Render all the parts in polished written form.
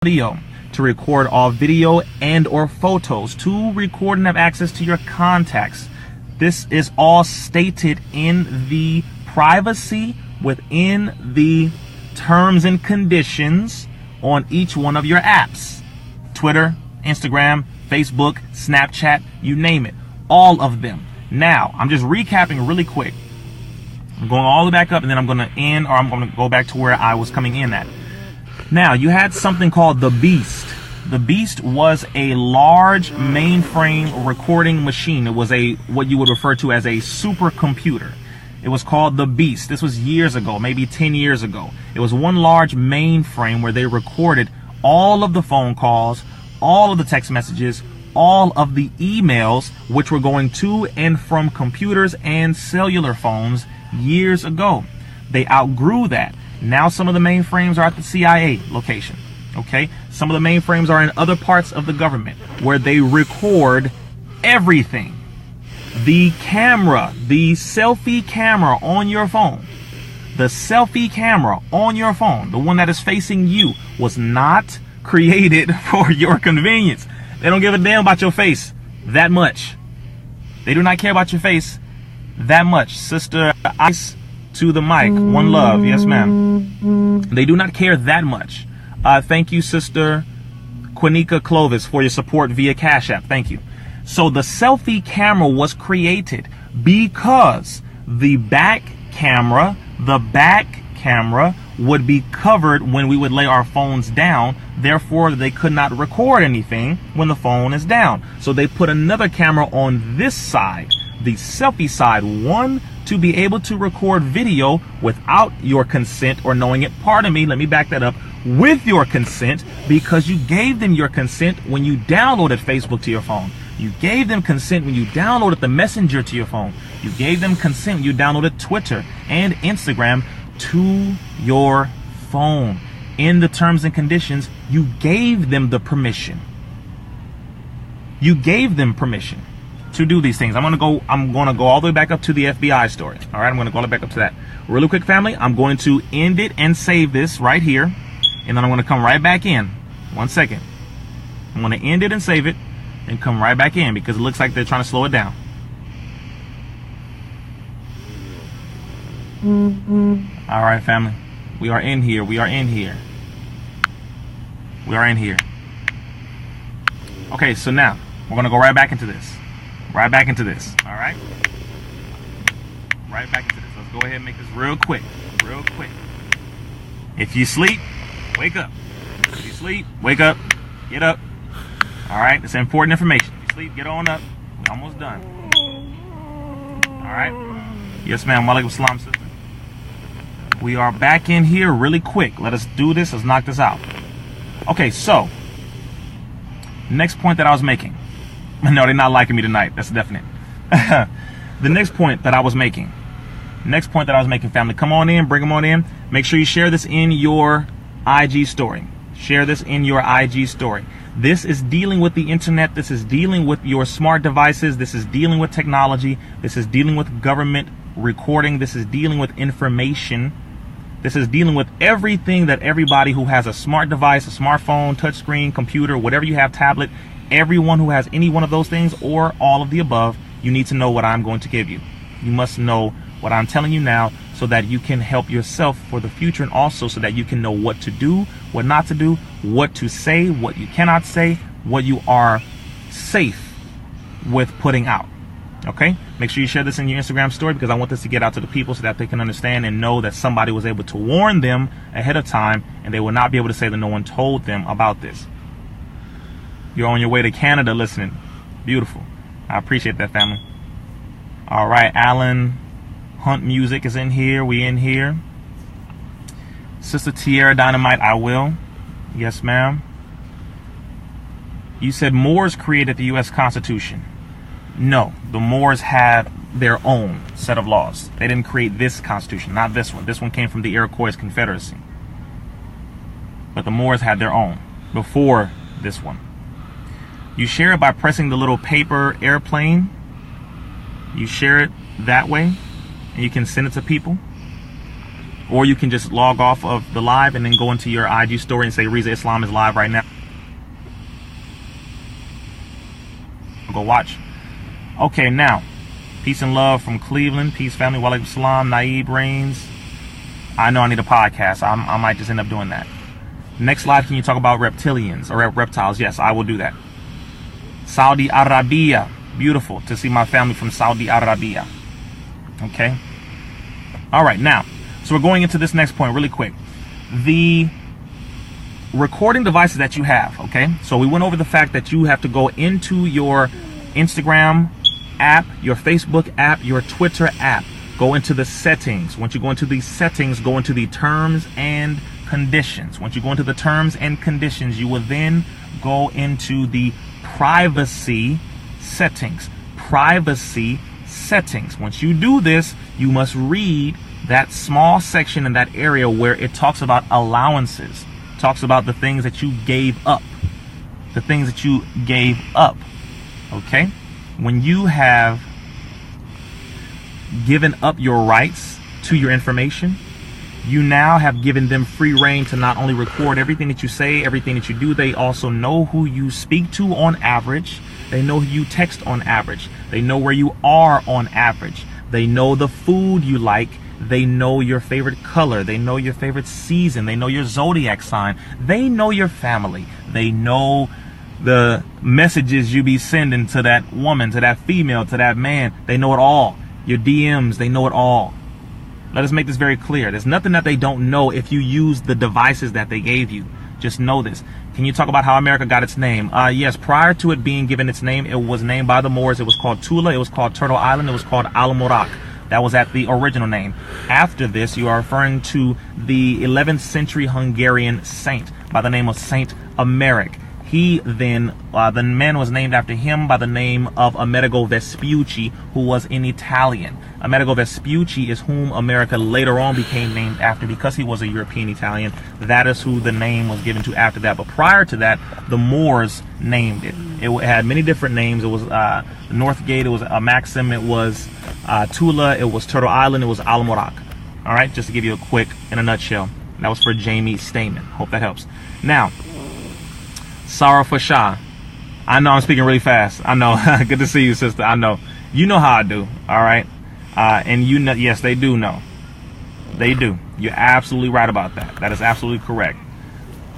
audio, to record all video and or photos, to record and have access to your contacts. This is all stated in the privacy within the terms and conditions on each one of your apps. Twitter, Instagram, Facebook, Snapchat, you name it. All of them. Now, I'm just recapping really quick. I'm going all the way back up, and then I'm going to end, or I'm going to go back to where I was coming in at. Now, you had something called the Beast. The Beast was a large mainframe recording machine. It was what you would refer to as a supercomputer. It was called the Beast. This was years ago, maybe 10 years ago. It was one large mainframe where they recorded all of the phone calls, all of the text messages, all of the emails, which were going to and from computers and cellular phones years ago. They outgrew that. Now some of the mainframes are at the CIA location. Okay, some of the mainframes are in other parts of the government where they record everything. The camera, the selfie camera on your phone, the selfie camera on your phone, the one that is facing you, was not created for your convenience. They don't give a damn about your face that much. They do not care about your face that much. Sister Ice to the mic. One love. Yes, ma'am. They do not care that much. Thank you, Sister Quenica Clovis, for your support via Cash App. Thank you. So the selfie camera was created because the back camera would be covered when we would lay our phones down. Therefore, they could not record anything when the phone is down. So they put another camera on this side, the selfie side, one to be able to record video without your consent or knowing it. Pardon me, let me back that up. With your consent, because you gave them your consent when you downloaded Facebook to your phone. You gave them consent when you downloaded the Messenger to your phone. You gave them consent when you downloaded Twitter and Instagram to your phone. In the terms and conditions, you gave them the permission. You gave them permission to do these things. I'm gonna go all the way back up to the FBI story. All right, I'm gonna go all the way back up to that. Really quick, family. I'm going to end it and save this right here, and then I'm gonna come right back in. 1 second. I'm gonna end it and save it, and come right back in because it looks like they're trying to slow it down. All right, family. We are in here. We are in here. We are in here. Okay, so now we're gonna go right back into this. Right back into this. All right. Right back into this. Let's go ahead and make this real quick. Real quick. If you sleep, wake up. If you sleep, wake up. Get up. All right. It's important information. If you sleep, get on up. We're almost done. All right. Yes, ma'am. Walaikum salam, sister. We are back in here really quick. Let us do this. Let's knock this out. Okay, so next point that I was making. No, they're not liking me tonight. That's definite. The next point that I was making. Family. Come on in. Bring them on in. Make sure you share this in your IG story. Share this in your IG story. This is dealing with the internet. This is dealing with your smart devices. This is dealing with technology. This is dealing with government recording. This is dealing with information. This is dealing with everything that everybody who has a smart device, a smartphone, touchscreen, computer, whatever you have, tablet, everyone who has any one of those things or all of the above, you need to know what I'm going to give you. You must know what I'm telling you now so that you can help yourself for the future, and also so that you can know what to do, what not to do, what to say, what you cannot say, what you are safe with putting out. Okay? Make sure you share this in your Instagram story because I want this to get out to the people so that they can understand and know that somebody was able to warn them ahead of time, and they will not be able to say that no one told them about this. You're on your way to Canada listening. Beautiful. I appreciate that, family. All right, Alan Hunt Music is in here. We in here. Sister Tierra Dynamite, I will. Yes, ma'am. You said Moors created the U.S. Constitution. No, the Moors have their own set of laws. They didn't create this Constitution, not this one. This one came from the Iroquois Confederacy. But the Moors had their own before this one. You share it by pressing the little paper airplane. You share it that way, and you can send it to people. Or you can just log off of the live and then go into your IG story and say Rizza Islam is live right now. Go watch. Okay, now, peace and love from Cleveland. Peace, family. Walaikum salam. Naeeb Reigns. I know I need a podcast. I might just end up doing that. Next live, can you talk about reptilians or reptiles? Yes, I will do that. Saudi Arabia. Beautiful to see my family from Saudi Arabia. Okay. All right, now, so we're going into this next point really quick. The recording devices that you have, okay? So we went over the fact that you have to go into your Instagram app, your Facebook app, your Twitter app. Go into the settings. Once you go into these settings, go into the terms and conditions. Once you go into the terms and conditions, you will then go into the privacy settings. Privacy settings. Once you do this, you must read that small section in that area where it talks about allowances. It talks about the things that you gave up. The things that you gave up. Okay? When you have given up your rights to your information, you now have given them free reign to not only record everything that you say, everything that you do. They also know who you speak to on average. They know who you text on average. They know where you are on average. They know the food you like. They know your favorite color. They know your favorite season. They know your zodiac sign. They know your family. They know the messages you be sending to that woman, to that female, to that man. They know it all. Your DMs, they know it all. Let us make this very clear. There's nothing that they don't know if you use the devices that they gave you. Just know this. Can you talk about how America got its name? Yes, prior to it being given its name, it was named by the Moors. It was called Tula. It was called Turtle Island. It was called Al-Murak. That was at the original name. After this, you are referring to the 11th century Hungarian saint by the name of Saint Emeric. He then, the man was named after him by the name of Amerigo Vespucci, who was an Italian. Amerigo Vespucci is whom America later on became named after because he was a European Italian. That is who the name was given to after that. But prior to that, the Moors named it. It had many different names. It was Northgate, it was Maxim, it was Tula, it was Turtle Island, it was Al-Murak. All right, just to give you a quick, in a nutshell. That was for Jamie Stamen. Hope that helps. Now, Sarah for Shah. I know I'm speaking really fast. I know. Good to see you, sister. I know. You know how I do. All right. And you know, yes, they do know. They do. You're absolutely right about that. That is absolutely correct.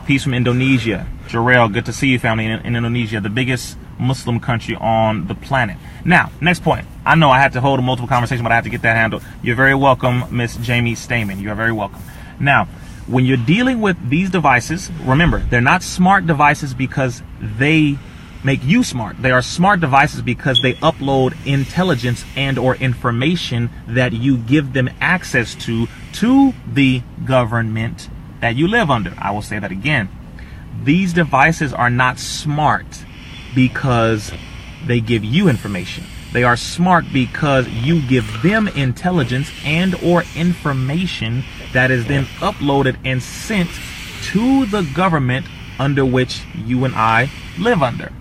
Peace from Indonesia. Jarrell, good to see you, family, in Indonesia, the biggest Muslim country on the planet. Now, next point. I know I had to hold a multiple conversation, but I have to get that handled. You're very welcome, Miss Jamie Stamen. You are very welcome. Now, when you're dealing with these devices, remember, they're not smart devices because they make you smart. They are smart devices because they upload intelligence and or information that you give them access to the government that you live under. I will say that again. These devices are not smart because they give you information. They are smart because you give them intelligence and or information that is then uploaded and sent to the government under which you and I live under.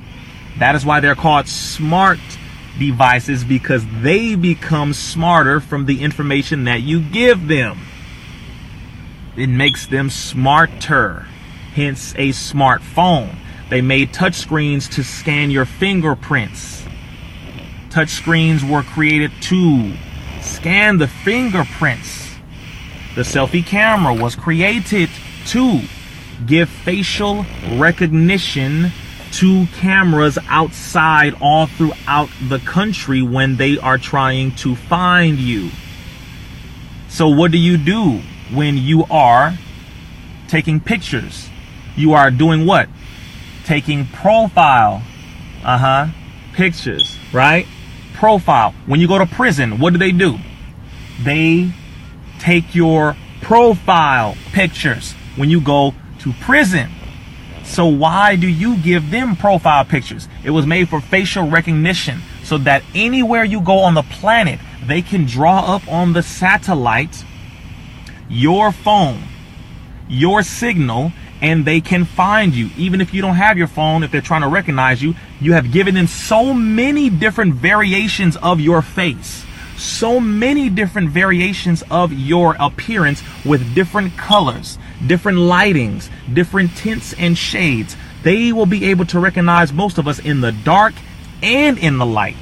That is why they're called smart devices, because they become smarter from the information that you give them. It makes them smarter, hence a smartphone. They made touchscreens to scan your fingerprints. Touchscreens were created to scan the fingerprints. The selfie camera was created to give facial recognition to cameras outside all throughout the country when they are trying to find you. So what do you do when you are taking pictures? You are doing what? Taking profile pictures, right? Profile. When you go to prison, what do? They take your profile pictures when you go to prison. So why do you give them profile pictures? It was made for facial recognition so that anywhere you go on the planet, they can draw up on the satellite your phone, your signal, and they can find you. Even if you don't have your phone, if they're trying to recognize you, you have given them so many different variations of your face, so many different variations of your appearance with different colors, different lightings, different tints and shades. They will be able to recognize most of us in the dark and in the light,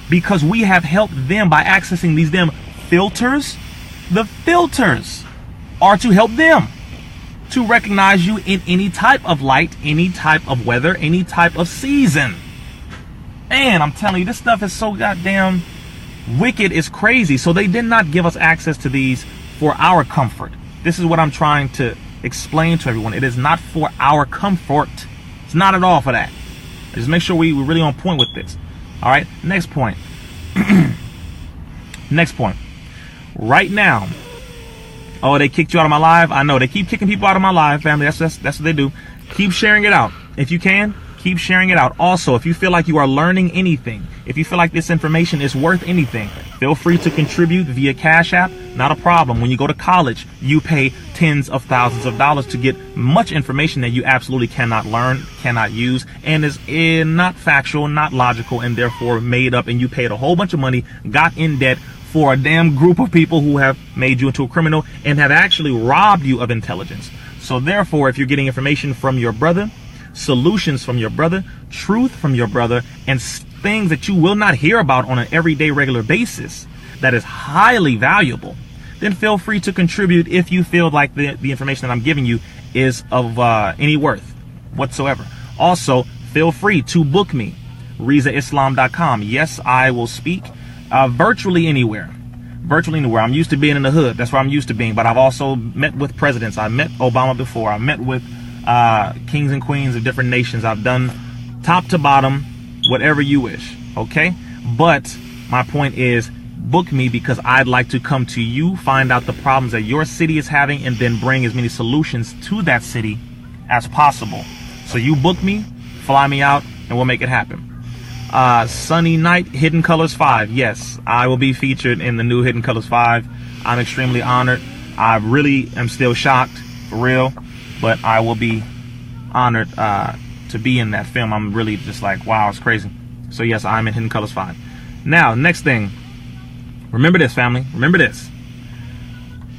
because we have helped them by accessing these filters. The filters are to help them to recognize you in any type of light, any type of weather, any type of season. Man, I'm telling you, this stuff is so goddamn wicked, it's crazy. So they did not give us access to these for our comfort. This is what I'm trying to explain to everyone. It is not for our comfort. It's not at all for that. Just make sure we're really on point with this. All right, next point. Next point. Right now, oh, they kicked you out of my live. I know they keep kicking people out of my live, family. That's what they do. Keep sharing it out if you can. Keep sharing it out. Also, if you feel like you are learning anything, if you feel like this information is worth anything, feel free to contribute via Cash App. Not a problem. When you go to college, you pay tens of thousands of dollars to get much information that you absolutely cannot learn, cannot use, and is not factual, not logical, and therefore made up, and you paid a whole bunch of money, got in debt for a damn group of people who have made you into a criminal and have actually robbed you of intelligence. So therefore, if you're getting information from your brother, solutions from your brother, truth from your brother, and things that you will not hear about on an everyday regular basis that is highly valuable, then feel free to contribute if you feel like the information that I'm giving you is of any worth whatsoever. Also, feel free to book me, RizzaIslam.com. Yes, I will speak virtually anywhere. Virtually anywhere. I'm used to being in the hood. That's where I'm used to being. But I've also met with presidents. I met Obama before. I met with kings and queens of different nations. I've done top to bottom, whatever you wish. Okay? But my point is, book me, because I'd like to come to you, find out the problems that your city is having, and then bring as many solutions to that city as possible. So you book me, fly me out, and we'll make it happen. Sunny Night, Hidden Colors 5. Yes, I will be featured in the new Hidden Colors 5. I'm extremely honored. I really am still shocked, for real, but I will be honored to be in that film. I'm really just like, wow, it's crazy. So yes, I'm in Hidden Colors 5. Now, next thing. Remember this, family. Remember this.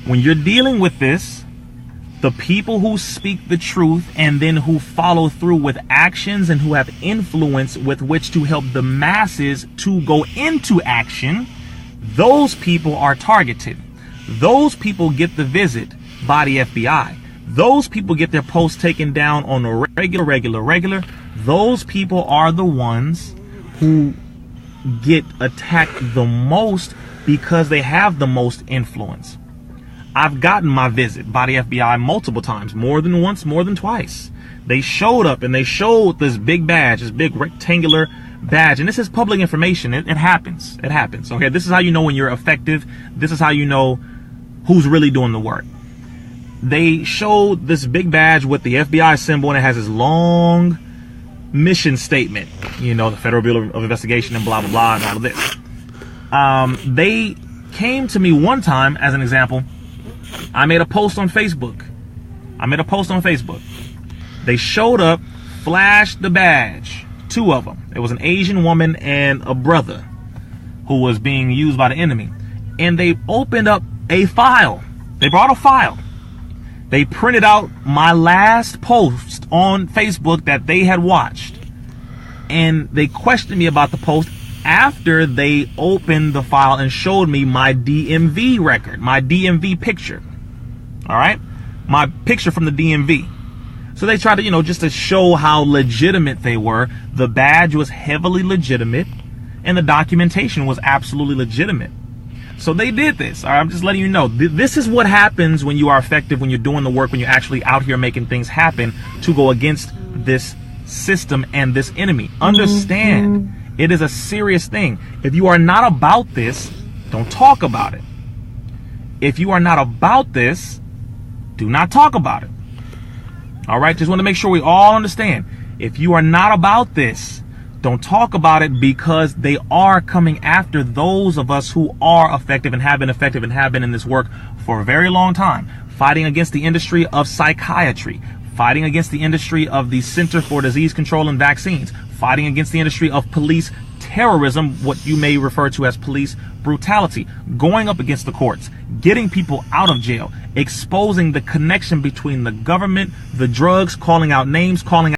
When you're dealing with this, the people who speak the truth and then who follow through with actions and who have influence with which to help the masses to go into action, those people are targeted. Those people get the visit by the FBI. Those people get their posts taken down on a regular. Those people are the ones who get attacked the most because they have the most influence. I've gotten my visit by the FBI multiple times, more than once, more than twice. They showed up and they showed this big badge, this big rectangular badge. And this is public information. It happens. It happens. Okay, this is how you know when you're effective. This is how you know who's really doing the work. They showed this big badge with the FBI symbol, and it has this long mission statement. You know, the Federal Bureau of Investigation and blah, blah, blah, and all of this. They came to me one time, as an example. I made a post on Facebook. They showed up, flashed the badge, 2 of them. It was an Asian woman and a brother who was being used by the enemy. And they opened up a file. They brought a file. They printed out my last post on Facebook that they had watched. And they questioned me about the post after they opened the file and showed me my DMV record, my DMV picture. All right? My picture from the DMV. So they tried to, just to show how legitimate they were. The badge was heavily legitimate and the documentation was absolutely legitimate. So they did this. All right? I'm just letting you know. This is what happens when you are effective, when you're doing the work, when you're actually out here making things happen to go against this system and this enemy. Understand. It is a serious thing. If you are not about this, don't talk about it. If you are not about this, do not talk about it. All right? Just want to make sure we all understand. If you are not about this, don't talk about it, because they are coming after those of us who are effective and have been in this work for a very long time, fighting against the industry of psychiatry, fighting against the industry of the Center for Disease Control and Vaccines, fighting against the industry of police terrorism, what you may refer to as police brutality, going up against the courts, getting people out of jail, exposing the connection between the government, the drugs, calling out names, calling